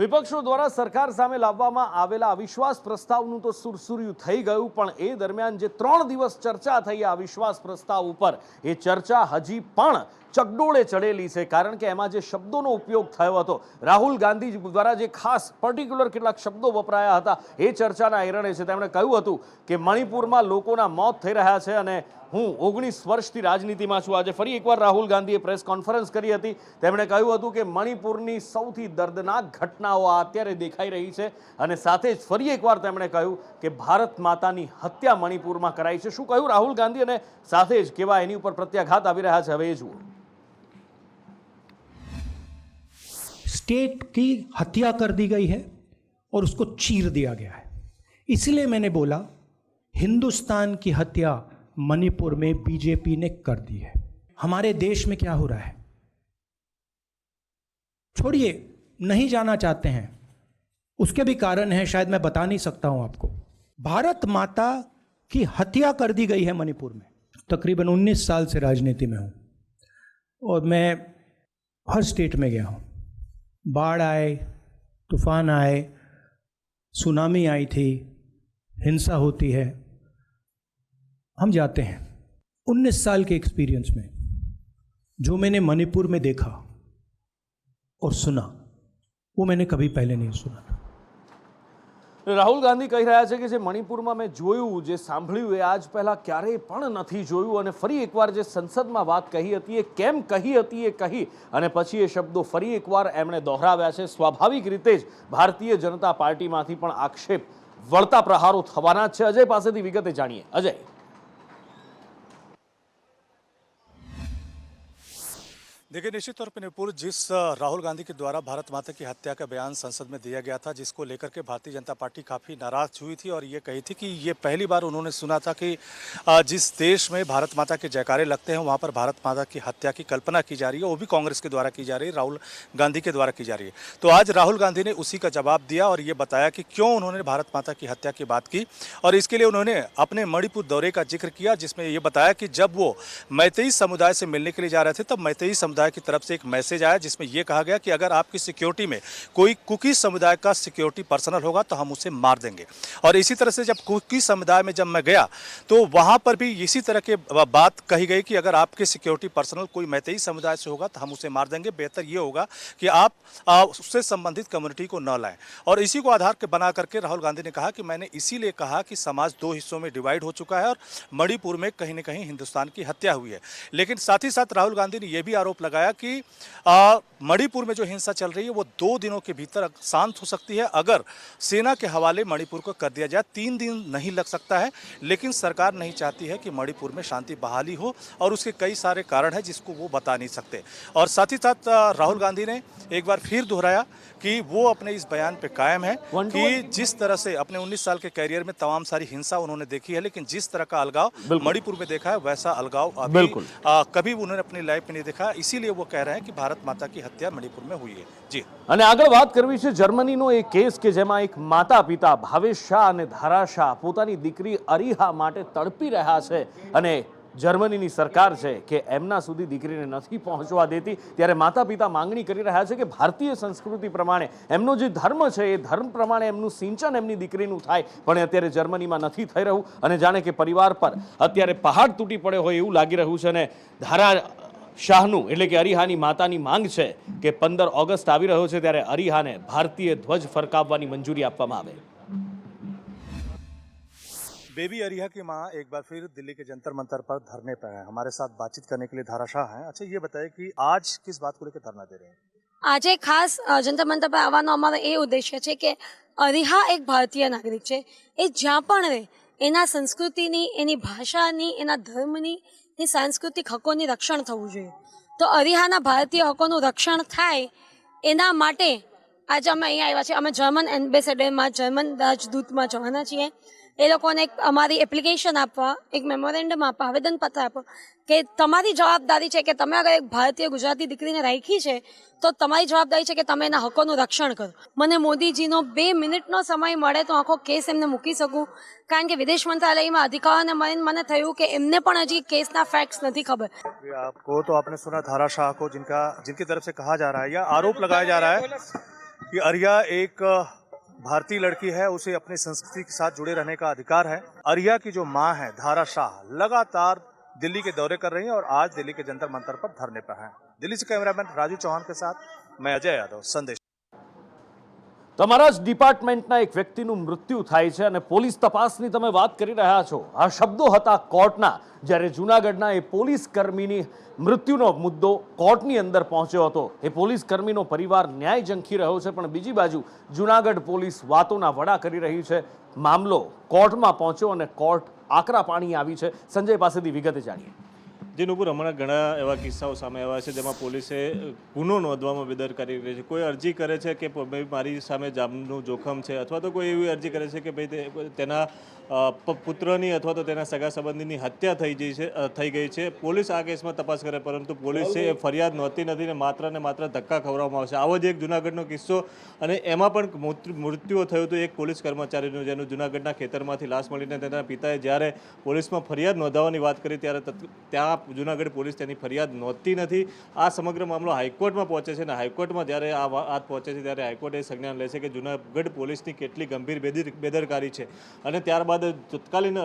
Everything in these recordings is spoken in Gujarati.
વિપક્ષો દ્વારા સરકાર સામે લાવવામાં આવેલા અવિશ્વાસ પ્રસ્તાવનું તો સુરસુર્યું થઈ ગયું, પણ એ દરમિયાન જે 3 દિવસ ચર્ચા થઈ આ અવિશ્વાસ પ્રસ્તાવ ઉપર, એ ચર્ચા હજી પણ ચકડોળે ચડેલી છે. કારણ કે એમાં જે શબ્દોનો ઉપયોગ થયો હતો, રાહુલ ગાંધી દ્વારા જે ખાસ પર્ટિક્યુલર કેટલાક શબ્દો વપરાયા હતા, એ ચર્ચાના એરણે છે. તેમણે કહ્યું હતું કે મણિપુરમાં લોકોના મોત થઈ રહ્યા છે અને હું 19 વર્ષથી રાજનીતિમાં છું. આજે ફરી એકવાર રાહુલ ગાંધીએ પ્રેસ કોન્ફરન્સ કરી હતી. તેમણે કહ્યું હતું કે મણિપુરની સૌથી દર્દનાક ઘટનાઓ અત્યારે દેખાઈ રહી છે અને સાથે જ ફરી એકવાર તેમણે કહ્યું કે ભારત માતાની હત્યા મણિપુરમાં કરાઈ છે. શું કહ્યું રાહુલ ગાંધી અને સાથે જ કેવા એની ઉપર પ્રત્યાઘાત આવી રહ્યા છે, હવે એ જુઓ. स्टेट की हत्या कर दी गई है और उसको चीर दिया गया है. इसलिए मैंने बोला हिंदुस्तान की हत्या मणिपुर में बीजेपी ने कर दी है. हमारे देश में क्या हो रहा है छोड़िए, नहीं जाना चाहते हैं, उसके भी कारण हैं, शायद मैं बता नहीं सकता हूं आपको. भारत माता की हत्या कर दी गई है मणिपुर में. तकरीबन 19 साल से राजनीति में हूं और मैं हर स्टेट में गया हूं. बाढ़ आए, तूफान आए, सुनामी आई थी, हिंसा होती है, हम जाते हैं. 19 साल के एक्सपीरियंस में जो मैंने मणिपुर में देखा और सुना, वो मैंने कभी पहले नहीं सुना था. રાહુલ ગાંધી કહી રહ્યા છે કે જે મણિપુરમાં મેં જોયું, જે સાંભળ્યું, એ આજ પહેલાં ક્યારેય પણ નથી જોયું. અને ફરી એકવાર જે સંસદમાં વાત કહી હતી, એ કેમ કહી હતી એ કહી અને પછી એ શબ્દો ફરી એકવાર એમણે દોહરાવ્યા છે. સ્વાભાવિક રીતે જ ભારતીય જનતા પાર્ટીમાંથી પણ આક્ષેપ વળતા પ્રહારો થવાના જ છે. અજય પાસેથી વિગતે જાણીએ. અજય, देखिए, निश्चित तौर पर मणिपुर जिस राहुल गांधी के द्वारा भारत माता की हत्या का बयान संसद में दिया गया था, जिसको लेकर के भारतीय जनता पार्टी काफ़ी नाराज हुई थी और ये कही थी कि ये पहली बार उन्होंने सुना था कि जिस देश में भारत माता के जयकारे लगते हैं वहाँ पर भारत माता की हत्या की कल्पना की जा रही है, वो भी कांग्रेस के द्वारा की जा रही है, राहुल गांधी के द्वारा की जा रही है. तो आज राहुल गांधी ने उसी का जवाब दिया और ये बताया कि क्यों उन्होंने भारत माता की हत्या की बात की. और इसके लिए उन्होंने अपने मणिपुर दौरे का जिक्र किया, जिसमें ये बताया कि जब वो मैतेई समुदाय से मिलने के लिए जा रहे थे, तब मैतेई समुदाय की तरफ से एक मैसेज आया जिसमें यह कहा गया कि अगर आपकी सिक्योरिटी में कोई कुकी समुदाय का सिक्योरिटी पर्सनल होगा तो हम उसे मार देंगे. और इसी तरह से जब कुकी समुदाय में जब मैं गया तो वहां पर भी इसी तरह के बात कही गई कि अगर आपके सिक्योरिटी पर्सनल कोई मैतेई समुदाय से होगा तो हम उसे मार देंगे. बेहतर ये होगा कि आप उससे संबंधित कम्युनिटी को न लाएं. और इसी को आधार के बना करके राहुल गांधी ने कहा कि मैंने इसीलिए कहा कि समाज 2 हिस्सों में डिवाइड हो चुका है और मणिपुर में कहीं न कहीं हिंदुस्तान की हत्या हुई है. लेकिन साथ ही साथ राहुल गांधी ने यह भी आरोप लगाया कि मणिपुर में जो हिंसा चल रही है वो 2 दिनों के भीतर शांत हो सकती है अगर सेना के हवाले मणिपुर को कर दिया जाए. 3 दिन नहीं लग सकता है, लेकिन सरकार नहीं चाहती है कि मणिपुर में शांति बहाली हो और उसके कई सारे कारण हैं जिसको वो बता नहीं सकते. और साथ ही साथ राहुल गांधी ने एक बार फिर दोहराया कि वो अपने इस बयान पे कायम है कि जिस तरह से अपने 19 साल के कैरियर में तमाम सारी हिंसा उन्होंने देखी है, लेकिन जिस तरह का अलगाव मणिपुर में देखा है वैसा अलगाव अभी कभी उन्होंने अपनी लाइफ में नहीं देखा. इसीलिए वो कह रहे हैं कि भारत माता की हत्या मणिपुर में हुई है. जी, અને આગળ વાત કરવી છે જર્મનીનો એક કેસ કે જેમાં એક માતા પિતા ભાવેશ શાહ અને ધારા શાહ પોતાની દીકરી અરીહા માટે તડપી રહ્યા છે અને જર્મનીની સરકાર છે કે એમના સુધી દીકરીને નથી પહોંચવા દેતી. ત્યારે માતા પિતા માંગણી કરી રહ્યા છે કે ભારતીય સંસ્કૃતિ પ્રમાણે એમનો જે ધર્મ છે એ ધર્મ પ્રમાણે એમનું સિંચન એમની દીકરીનું થાય, પણ અત્યારે જર્મનીમાં નથી થઈ રહ્યું અને જાણે કે પરિવાર પર અત્યારે પહાડ તૂટી પડ્યો હોય એવું લાગી રહ્યું છે. અને ધારા શાહનું એટલે કે અરીહાની માતાની માંગ છે કે 15 ઓગસ્ટ આવી રહ્યો છે ત્યારે અરીહાને ભારતીય ધ્વજ ફરકાવવાની મંજૂરી આપવામાં આવે. बेबी अरीहा की मां एक बार फिर दिल्ली के जंतर मंतर पर धरने पर है. हमारे साथ बातचीत करने के लिए धारा शाह हैं. अच्छा, ये बताइए कि आज किस बात को लेकर धरना दे रहे हैं? આજે ખાસ જંતર મંતર પર આવવાનો અમારો એ ઉદ્દેશ્ય છે કે અરીહા એક ભારતીય નાગરિક છે. એ જ્યાં પણ રહે એના સંસ્કૃતિની, એની ભાષાની, એના ધર્મની, એ સાંસ્કૃતિક હકોની રક્ષણ થવું જોઈએ. તો અરીહાના ભારતીય હકોનું રક્ષણ થાય એના માટે આજે અમે અહીંયા આવ્યા છીએ. અમે જર્મન એમ્બેસેડરમાં, જર્મન રાજદૂતમાં જવાના છીએ. એ લોકોને અમારી એપ્લિકેશન આપવા, એક મેમોરેન્ડમ આપવા, આવેદનપત્ર આપવા કે તમારી જવાબદારી છે કે તમે અગર એક ભારતીય ગુજરાતી દીકરીને રાખી છે તો તમારી જવાબદારી છે કે તમે એના હકોનું રક્ષણ કરો. મને મોદીજીનો 2 મિનિટનો સમય મળે તો આખો કેસ એમને મૂકી શકું, કારણ કે વિદેશ મંત્રાલયમાં અધિકારીઓને મળીને મને થયું કે એમને પણ હજી કેસના ફેક્ટ્સ નથી ખબર. आपको तो आपने सुना धारा शाह को जिनकी तरफ से कहा जा रहा है या आरोप लगाया जा रहा है कि अरिया एक भारतीय लड़की है, उसे अपनी संस्कृति के साथ जुड़े रहने का अधिकार है। अरिया की जो मां है धारा शाह लगातार दिल्ली के दौरे कर रही हैं और आज दिल्ली के जंतर मंतर पर धरने पर हैं। दिल्ली से कैमरामैन राजू चौहान के साथ मैं अजय यादव, संदेश। તમારા જ ડિપાર્ટમેન્ટના એક વ્યક્તિનું મૃત્યુ થાય છે અને પોલીસ તપાસની તમે વાત કરી રહ્યા છો। આ શબ્દો હતા કોર્ટના, જ્યારે જૂનાગઢના એ પોલીસ કર્મીની મૃત્યુનો મુદ્દો કોર્ટની અંદર પહોંચ્યો હતો। એ પોલીસ કર્મીનો પરિવાર ન્યાય ઝંખી રહ્યો છે, પણ બીજી બાજુ જૂનાગઢ પોલીસ વાતોના વડા કરી રહી છે। મામલો કોર્ટમાં પહોંચ્યો અને કોર્ટ આકરા પાણી આવી છે। સંજય પાસેથી વિગતે જાણીએ। જે નુપુર હમણાં ઘણા એવા કિસ્સાઓ સામે આવ્યા છે જેમાં પોલીસે ગુનો નોંધવામાં બેદરકારી કરી છે। કોઈ અરજી કરે છે કે ભાઈ મારી સામે જાનનું જોખમ છે, અથવા તો કોઈ એવી અરજી કરે છે કે ભાઈ તેના પુત્રની અથવા તો તેના સગા સંબંધીની હત્યા થઈ ગઈ છે। પોલીસ આ કેસમાં તપાસ કરે, પરંતુ પોલીસે ફરિયાદ નહોતી નથી ને માત્ર ધક્કા ખવડાવવામાં આવશે। આવો જ એક જૂનાગઢનો કિસ્સો, અને એમાં પણ મૃત્યુ થયું હતું એક પોલીસ કર્મચારીનું, જેનું જૂનાગઢના ખેતરમાંથી લાશ મળીને તેના પિતાએ જ્યારે પોલીસમાં ફરિયાદ નોંધાવવાની વાત કરી ત્યારે ત્યાં જૂનાગઢ પોલીસ તેની ફરિયાદ નોંધતી નથી। આ સમગ્ર મામલો હાઈકોર્ટમાં પહોંચે છે અને હાઈકોર્ટમાં જ્યારે આ વાત પહોંચે છે ત્યારે હાઈકોર્ટ એ સંજ્ઞાન લે છે કે જૂનાગઢ પોલીસની કેટલી ગંભીર બેદરકારી છે, અને ત્યારબાદ તત્કાલીન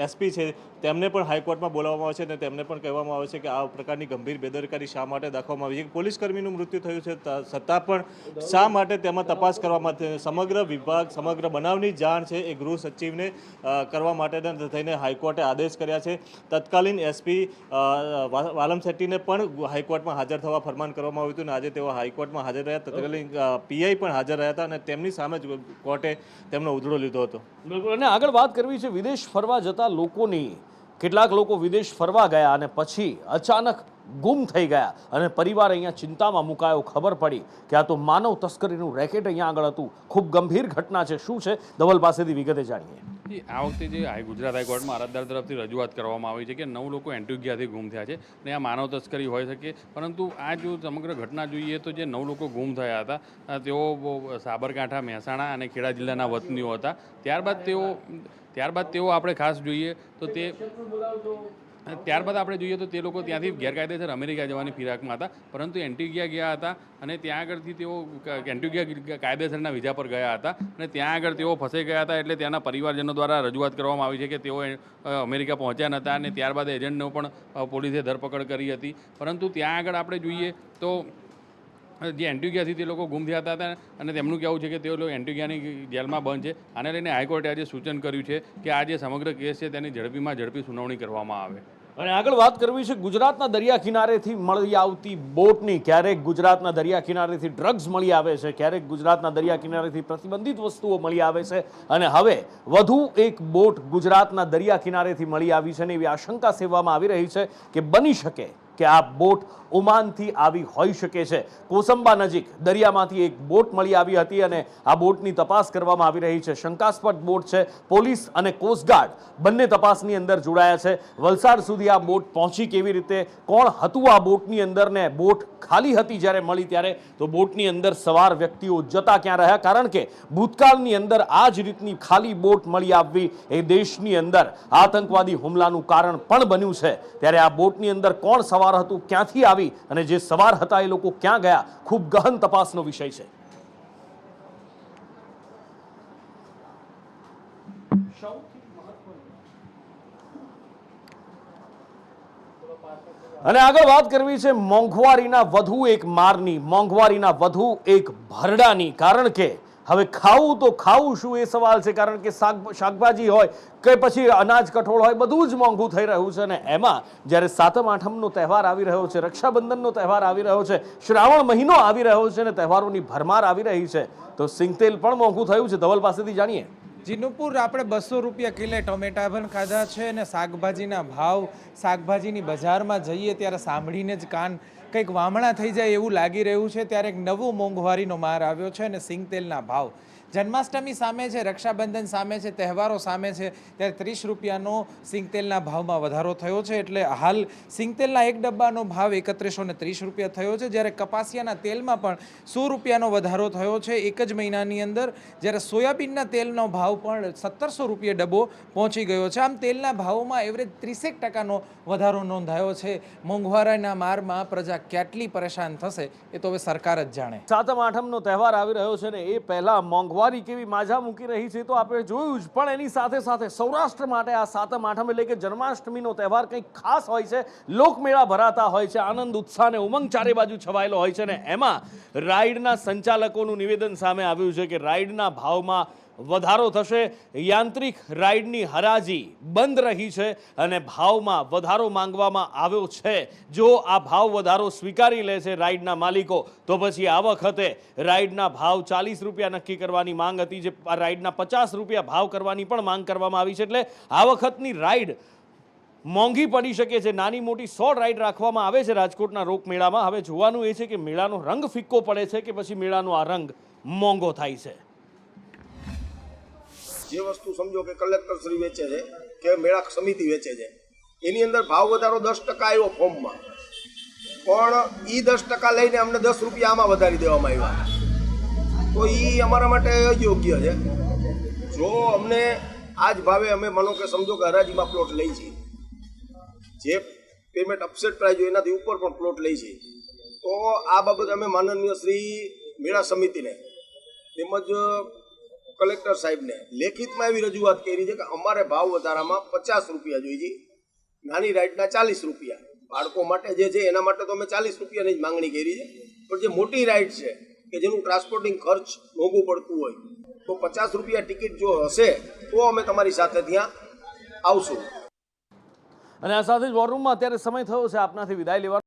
એસપી છે તેમને પણ હાઈકોર્ટમાં બોલાવવામાં આવે છે અને તેમને પણ કહેવામાં આવે છે કે આ પ્રકારની ગંભીર બેદરકારી શા માટે દાખવવામાં આવી છે। પોલીસ કર્મીનું મૃત્યુ થયું છે છતાં પણ શા માટે તેમાં તપાસ કરવા માટે સમગ્ર વિભાગ, સમગ્ર બનાવની જાણ છે એ ગૃહ સચિવને કરવા માટે થઈને હાઈકોર્ટે આદેશ કર્યા છે। તત્કાલીન એસપી વાલમ શેટ્ટીને પણ હાઈકોર્ટમાં હાજર થવા ફરમાન કરવામાં આવ્યું હતું અને આજે તેઓ હાઈકોર્ટમાં હાજર રહ્યા। તત્કાલીન પીઆઈ પણ હાજર રહ્યા હતા અને તેમની સામે જ કોર્ટે તેમનો ઉધડો લીધો હતો। બિલકુલ, અને આગળ વાત કરવી છે વિદેશ ફરવા જતા લોકોની। કેટલાક લોકો વિદેશ ફરવા ગયા અને પછી અચાનક ગુમ થઈ ગયા અને પરિવાર અહીંયા ચિંતામાં મુકાયો। ખબર પડી કે આ તો માનવ તસ્કરીનું રેકેટ અહીંયા આગળ હતું। ખૂબ ગંભીર ઘટના છે। શું છે ધવલ પાસેથી વિગતે જાણીએ। આ વખતે જે ગુજરાત હાઈકોર્ટમાં અરજદાર તરફથી રજૂઆત કરવામાં આવી છે કે 9 લોકો એન્ટિગ્યાથી ગુમ થયા છે અને આ માનવ તસ્કરી હોઈ શકે, પરંતુ આ જો સમગ્ર ઘટના જોઈએ તો જે 9 લોકો ગુમ થયા હતા તેઓ સાબરકાંઠા, મહેસાણા અને ખેડા જિલ્લાના વતનીઓ હતા। ત્યારબાદ તેઓ આપણે ખાસ જોઈએ તો તે લોકો ત્યાંથી ગેરકાયદેસર અમેરિકા જવાની ફિરાકમાં હતા, પરંતુ એન્ટિગ્યા ગયા હતા અને ત્યાં આગળથી તેઓ એન્ટિગ્યા કાયદેસરના વિઝા પર ગયા હતા અને ત્યાં આગળ તેઓ ફસાઈ ગયા હતા। એટલે ત્યાંના પરિવારજનો દ્વારા રજૂઆત કરવામાં આવી છે કે તેઓ અમેરિકા પહોંચ્યા નહોતા અને ત્યારબાદ એજન્ટનો પણ પોલીસે ધરપકડ કરી હતી। પરંતુ ત્યાં આગળ આપણે જોઈએ તો જે એન્ટિગ્યાથી તે લોકો ગુમ થયા હતા અને તેમનું કહેવું છે કે તેઓ લોકો એન્ટિગ્યાની જેલમાં બંધ છે। આને લઈને હાઈકોર્ટે આજે સૂચન કર્યું છે કે આ જે સમગ્ર કેસ છે તેની ઝડપી સુનાવણી કરવામાં આવે। અને આગળ વાત કરવી છે ગુજરાતના દરિયા કિનારેથી મળી આવતી બોટની। ક્યારેક ગુજરાતના દરિયા કિનારેથી ડ્રગ્સ મળી આવે છે, ક્યારેક ગુજરાતના દરિયા કિનારેથી પ્રતિબંધિત વસ્તુઓ મળી આવે છે, અને હવે વધુ એક બોટ ગુજરાતના દરિયા કિનારેથી મળી આવી છે અને એવી આશંકા સેવવામાં આવી રહી છે કે બની શકે કે આ બોટ ઓમાનથી આવી હોઈ શકે છે। કોસંબા નજીક દરિયામાંથી એક બોટ મળી આવી હતી અને આ બોટની તપાસ કરવામાં આવી રહી છે। શંકાસ્પદ બોટ છે। પોલીસ અને કોસ્ટગાર્ડ બંને તપાસની અંદર જોડાયા છે। વલસાડ સુધી આ બોટ પહોંચી કેવી રીતે, કોણ હતું આ બોટની અંદર, ને બોટ ખાલી હતી જ્યારે મળી ત્યારે, તો બોટની અંદર સવાર વ્યક્તિઓ જતા ક્યાં રહ્યા? કારણ કે ભૂતકાળની અંદર આ જ રીતની ખાલી બોટ મળી આવવી એ દેશની અંદર આતંકવાદી હુમલાનું કારણ પણ બન્યું છે। ત્યારે આ બોટની અંદર કોણ સવાર હતું, ક્યાંથી આવી અને જે સવાર હતા એ લોકો ક્યાં ગયા, ખૂબ ગહન તપાસનો વિષય છે। અને આગળ વાત કરવી છે મોંઘવારીના વધુ એક મારની, મોંઘવારીના વધુ એક ભરડાની। કારણ કે હવે ખાવું તો ખાવું શું એ સવાલ છે, કારણ કે શાકભાજી હોય કે પછી અનાજ કઠોળ હોય બધું જ મોંઘું થઈ રહ્યું છે। અને એમાં જ્યારે સાતમ આઠમનો તહેવાર આવી રહ્યો છે, રક્ષાબંધનનો તહેવાર આવી રહ્યો છે, શ્રાવણ મહિનો આવી રહ્યો છે અને તહેવારોની ભરમાર આવી રહી છે, તો સિંગતેલ પણ મોંઘું થયું છે। ધવલ પાસેથી જાણીએ। જીનુપુર આપણે 200 રૂપિયા કિલો ટોમેટા પણ ખાધા છે અને શાકભાજીના ભાવ, શાકભાજીની બજારમાં જઈએ ત્યારે સાંભળીને જ કાન કંઈક વામણા થઈ જાય એવું લાગી રહ્યું છે। ત્યારે એક નવો મોંઘવારીનો માર આવ્યો છે અને સિંગતેલના ભાવ જન્માષ્ટમી સામે છે, રક્ષાબંધન સામે છે, તહેવારો સામે છે, ત્યારે 30 રૂપિયાનો સિંગતેલના ભાવમાં વધારો થયો છે. એટલે હાલ સિંગતેલના એક ડબ્બાનો ભાવ 3130 રૂપિયા થયો છે, જ્યારે કપાસિયાના તેલમાં પણ 100 રૂપિયાનો વધારો થયો છે એક જ મહિનાની અંદર, જ્યારે સોયાબીનના તેલનો ભાવ પણ 1700 રૂપિયા ડબ્બો પહોંચી ગયો છે. આમ તેલના ભાવોમાં એવરેજ 30% વધારો નોંધાયો છે. મોંઘવારીના મારમાં પ્રજા કેટલી પરેશાન થશે એ તો હવે સરકાર જ જાણે. સાતમ આઠમનો તહેવાર આવી રહ્યો છે ને એ પહેલા મોંઘવારી કેવી માજા મૂકી રહી છે તો આપણે જોયું જ, પણ એની સાથે સાથે સૌરાષ્ટ્ર માટે આ સાતમ આઠમ એટલે કે જન્માષ્ટમીનો તહેવાર કંઈક ખાસ હોય છે. લોકમેળા ભરાતા હોય છે, આનંદ ઉત્સાહ અને ઉમંગ ચારે બાજુ છવાયેલો હોય છે ને એમાં રાઈડના સંચાલકોનું નિવેદન સામે આવ્યું છે કે રાઈડના ભાવમાં વધારો થશે. યાંત્રિક રાઈડની હરાજી બંધ રહી છે અને ભાવમાં વધારો માંગવામાં આવ્યો છે. જો આ ભાવ વધારો સ્વીકારી લે છે રાઈડના માલિકો તો પછી આ વખતે રાઈડના ભાવ 40 રૂપિયા નક્કી કરવાની માંગ હતી, જે રાઈડના 50 રૂપિયા ભાવ કરવાની પણ માંગ કરવામાં આવી છે. એટલે આ વખતની રાઈડ મોંઘી પડી શકે છે. નાની મોટી 100 રાઈડ રાખવામાં આવે છે રાજકોટના રોક મેળામાં. હવે જોવાનું એ છે કે મેળાનો રંગ ફિક્કો પડે છે કે પછી મેળાનો આ રંગ મોંઘો થાય છે. જે વસ્તુ સમજો કે કલેક્ટર શ્રી વેચે છે કે મેળા સમિતિ વેચે છે એની અંદર ભાવ વધારો 10% આવ્યો ફોર્મમાં, પણ એ 10% લઈને અમને 10 રૂપિયા આમાં વધારી દેવામાં આવ્યા, તો એ અમારા માટે અયોગ્ય છે. જો અમને આ જ ભાવે અમે માનો કે સમજો કે હરાજીમાં પ્લોટ લઈ છીએ, જે પેમેન્ટ અપસેટ પ્રાઇસ હોય એનાથી ઉપર પણ પ્લોટ લઈ છીએ, તો આ બાબતે અમે માનનીય શ્રી મેળા સમિતિને તેમજ કલેક્ટર સાહેબને લેખિતમાં એવી રજૂઆત કરી છે કે અમારે ભાવ વધારામાં 50 રૂપિયા જોઈએ, નાની રાઈડના 40 રૂપિયા, બાળકો માટે જે છે એના માટે તો અમે 40 રૂપિયાની જ માંગણી કરી છે, પણ જે મોટી રાઈડ છે કે જેનું ટ્રાન્સપોર્ટિંગ ખર્ચ મોંઘું પડતું હોય તો 50 રૂપિયા ટિકિટ જો હશે તો અમે તમારી સાથે ત્યાં આવશું. અને આ સાથે જ વોર રૂમમાં અત્યારે સમય થયો છે આપનાથી વિદાય લેવાનો.